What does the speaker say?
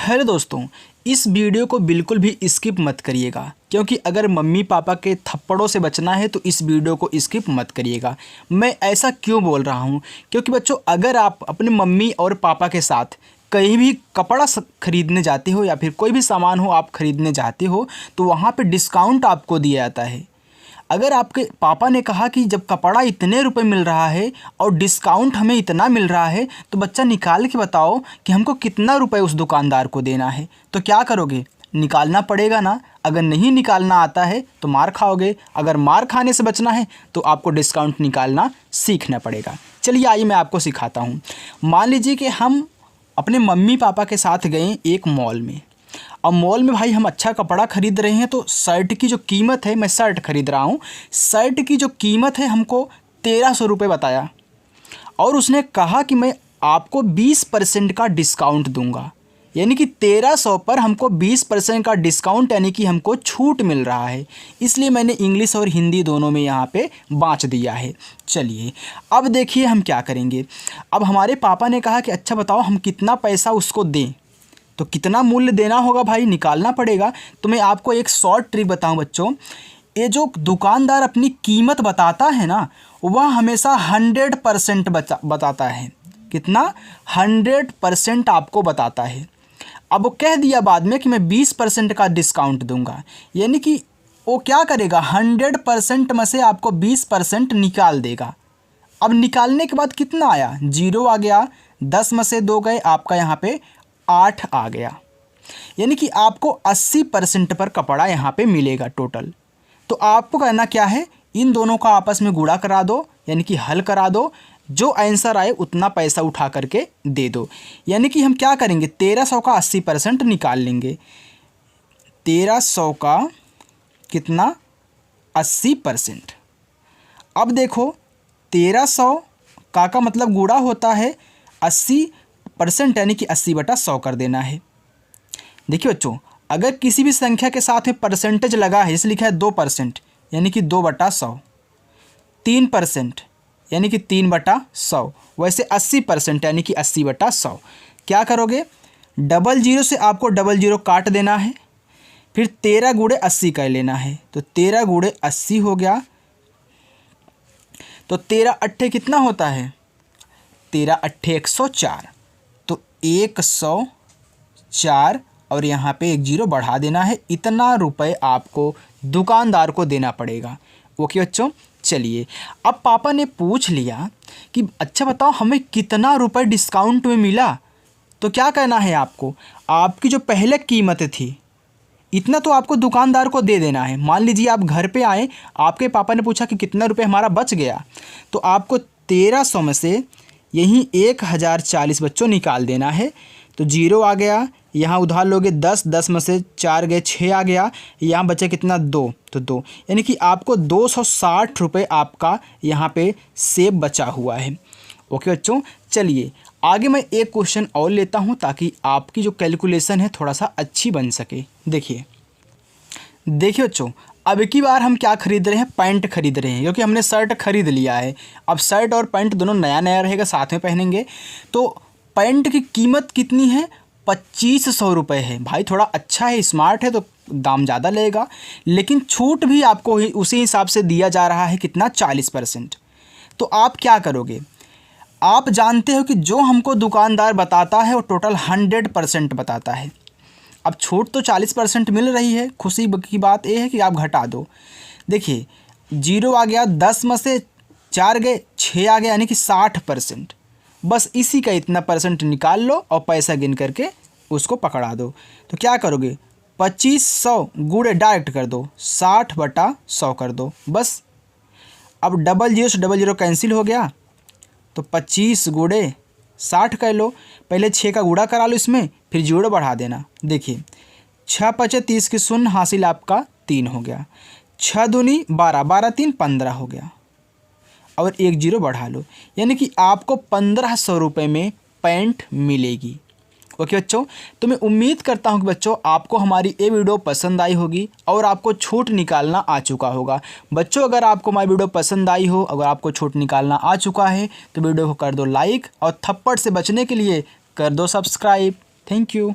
Hello दोस्तों, इस video को बिल्कुल भी स्किप मत करिएगा क्योंकि अगर मम्मी पापा के थप्पड़ों से बचना है तो इस वीडियो को स्किप मत करिएगा। मैं ऐसा क्यों बोल रहा हूँ क्योंकि बच्चों, अगर आप अपने मम्मी और पापा के साथ कहीं भी कपड़ा खरीदने जाते हो या फिर कोई भी सामान हो आप खरीदने जाते हो तो वहाँ पे डिस्काउंट आपको दिया जाता है। अगर आपके पापा ने कहा कि जब कपड़ा इतने रुपए मिल रहा है और डिस्काउंट हमें इतना मिल रहा है तो बच्चा निकाल के बताओ कि हमको कितना रुपए उस दुकानदार को देना है। तो क्या करोगे? निकालना पड़ेगा ना। अगर नहीं निकालना आता है तो मार खाओगे। अगर मार खाने से बचना है तो आपको डिस्काउंट निकालना सीखना पड़ेगा। चलिए आइए मैं आपको सिखाता हूँ। मान लीजिए कि हम अपने मम्मी पापा के साथ गए एक मॉल में। अब मॉल में भाई हम अच्छा कपड़ा खरीद रहे हैं तो शर्ट की जो कीमत है, मैं शर्ट खरीद रहा हूँ, शर्ट की जो कीमत है हमको 1300 रुपये बताया और उसने कहा कि मैं आपको 20% का डिस्काउंट दूंगा। यानी कि 1300 पर हमको 20% का डिस्काउंट यानी कि हमको छूट मिल रहा है। इसलिए मैंने इंग्लिश और हिंदी दोनों में यहाँ पे बाँच दिया है। चलिए अब देखिए हम क्या करेंगे। अब हमारे पापा ने कहा कि अच्छा बताओ हम कितना पैसा उसको दें, तो कितना मूल्य देना होगा भाई, निकालना पड़ेगा। तो मैं आपको एक शॉर्ट ट्रिक बताऊं बच्चों। ये जो दुकानदार अपनी कीमत बताता है ना, वह हमेशा 100% बताता है। कितना? 100% आपको बताता है। अब वो कह दिया बाद में कि मैं 20% का डिस्काउंट दूंगा, यानी कि वो क्या करेगा, 100% में से आपको 20% निकाल देगा। अब निकालने के बाद कितना आया? 0 आ गया। 10 में से 2 गए, आपका यहाँ पे 8 आ गया। यानी कि आपको 80% पर कपड़ा यहाँ पे मिलेगा टोटल। तो आपको करना क्या है, इन दोनों का आपस में गुणा करा दो, यानी कि हल करा दो। जो आंसर आए उतना पैसा उठा करके दे दो। यानी कि हम क्या करेंगे, 1300 का 80% निकाल लेंगे। 1300 का कितना? 80%। अब देखो 1300 का मतलब गुणा होता है 80%, यानी कि 80/100 कर देना है। देखिए बच्चों, अगर किसी भी संख्या के साथ में परसेंटेज लगा है, जैसे लिखा है 2%, यानी कि 2/100, 3% यानी कि 3/100, वैसे 80% यानी कि 80/100। क्या करोगे, 00 से आपको 00 काट देना है, फिर 13 गुणे 80 कर लेना है। तो 13 गुणे 80 हो गया। तो 13 अट्ठे कितना होता है? 13 अट्ठे 104। तो 104 और यहाँ पे 1 0 बढ़ा देना है। इतना रुपए आपको दुकानदार को देना पड़ेगा। ओके बच्चों, चलिए अब पापा ने पूछ लिया कि अच्छा बताओ हमें कितना रुपए डिस्काउंट में मिला। तो क्या कहना है आपको, आपकी जो पहले कीमत थी इतना तो आपको दुकानदार को दे देना है। मान लीजिए आप घर पे आए, आपके पापा ने पूछा कि कितना रुपए हमारा बच गया, तो आपको 1300 में से यहीं 1040 बच्चों निकाल देना है। तो 0 आ गया, यहाँ उधार लोगे 10, 10 में से 4 गए 6 आ गया, यहाँ बचा कितना? 2। तो 2 यानी कि आपको 260 रुपये आपका यहाँ पे सेब बचा हुआ है। ओके बच्चों, चलिए आगे मैं एक क्वेश्चन और लेता हूँ ताकि आपकी जो कैलकुलेशन है थोड़ा सा अच्छी बन सके। देखिए बच्चों, अब की बार हम क्या खरीद रहे हैं, पैंट खरीद रहे हैं क्योंकि हमने शर्ट खरीद लिया है। अब शर्ट और पैंट दोनों नया नया रहेगा, साथ में पहनेंगे। तो पैंट की कीमत कितनी है? 2500 रुपये है। भाई थोड़ा अच्छा है, स्मार्ट है तो दाम ज़्यादा लगेगा, लेकिन छूट भी आपको उसी हिसाब से दिया जा रहा है। कितना? 40%। तो आप क्या करोगे, आप जानते हो कि जो हमको दुकानदार बताता है वो टोटल 100% बताता है। अब छूट तो 40% मिल रही है, खुशी की बात यह है कि आप घटा दो। देखिए 0 आ गया, 10 में से 4 गए 6 आ गया, यानी कि 60%। बस इसी का इतना परसेंट निकाल लो और पैसा गिन करके उसको पकड़ा दो। तो क्या करोगे, 2500 गुणे डायरेक्ट कर दो, 60/100 कर दो बस। अब 00 से 00 कैंसिल हो गया, तो 25 गुणे 60 कर लो। पहले 6 का गुणा करा लो इसमें, फिर 0 बढ़ा देना। देखिए 6 5 30 की 0 हासिल आपका 3 हो गया। 6 दूनी 12, 12 3 15 हो गया और 1 0 बढ़ा लो, यानी कि आपको 1500 रुपये में पैंट मिलेगी। ओके बच्चों, तो मैं उम्मीद करता हूं कि बच्चों आपको हमारी ये वीडियो पसंद आई होगी और आपको छूट निकालना आ चुका होगा। बच्चों अगर आपको हमारी वीडियो पसंद आई हो, अगर आपको छूट निकालना आ चुका है तो वीडियो को कर दो लाइक और थप्पड़ से बचने के लिए कर दो सब्सक्राइब। Thank you.